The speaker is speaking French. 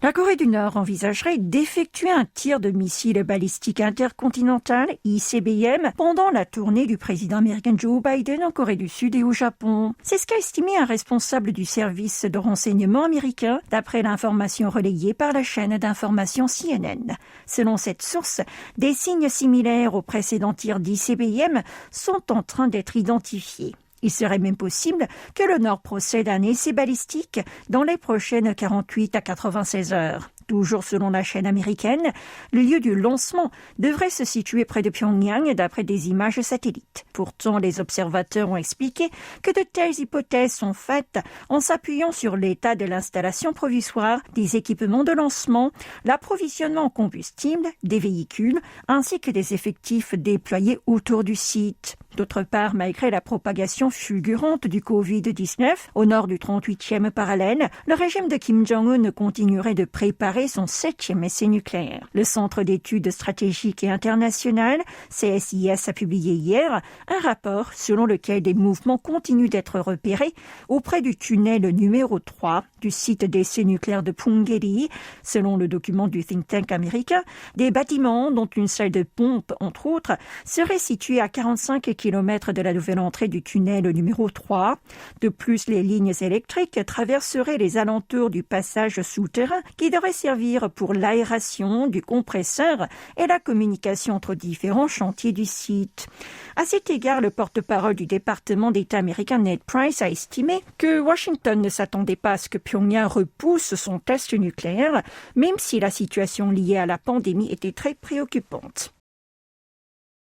La Corée du Nord envisagerait d'effectuer un tir de missile balistique intercontinental, ICBM, pendant la tournée du président américain Joe Biden en Corée du Sud et au Japon. C'est ce qu'a estimé un responsable du service de renseignement américain, d'après l'information relayée par la chaîne d'information CNN. Selon cette source, des signes similaires aux précédents tirs d'ICBM sont en train d'être identifiés. Il serait même possible que le Nord procède à un essai balistique dans les prochaines 48 à 96 heures. Toujours selon la chaîne américaine, le lieu du lancement devrait se situer près de Pyongyang d'après des images satellites. Pourtant, les observateurs ont expliqué que de telles hypothèses sont faites en s'appuyant sur l'état de l'installation provisoire, des équipements de lancement, l'approvisionnement en combustible, des véhicules, ainsi que des effectifs déployés autour du site. D'autre part, malgré la propagation fulgurante du Covid-19 au nord du 38e parallèle, le régime de Kim Jong-un continuerait de préparer son 7e essai nucléaire. Le Centre d'études stratégiques et internationales, CSIS, a publié hier un rapport selon lequel des mouvements continuent d'être repérés auprès du tunnel numéro 3 du site d'essai nucléaire de Punggye-ri. Selon le document du think tank américain, des bâtiments, dont une salle de pompe entre autres, seraient situés à 45 km de la nouvelle entrée du tunnel numéro 3. De plus, les lignes électriques traverseraient les alentours du passage souterrain qui devrait servir pour l'aération du compresseur et la communication entre différents chantiers du site. À cet égard, le porte-parole du département d'État américain Ned Price a estimé que Washington ne s'attendait pas à ce que Pyongyang repousse son test nucléaire, même si la situation liée à la pandémie était très préoccupante.